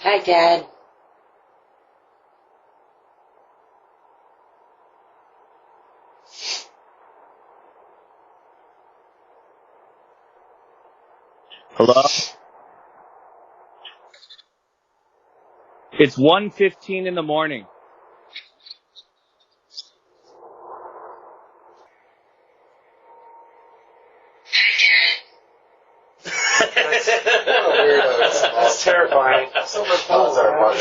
Hi, Dad. Hello? It's 1:15 in the morning. That's terrifying. Some of our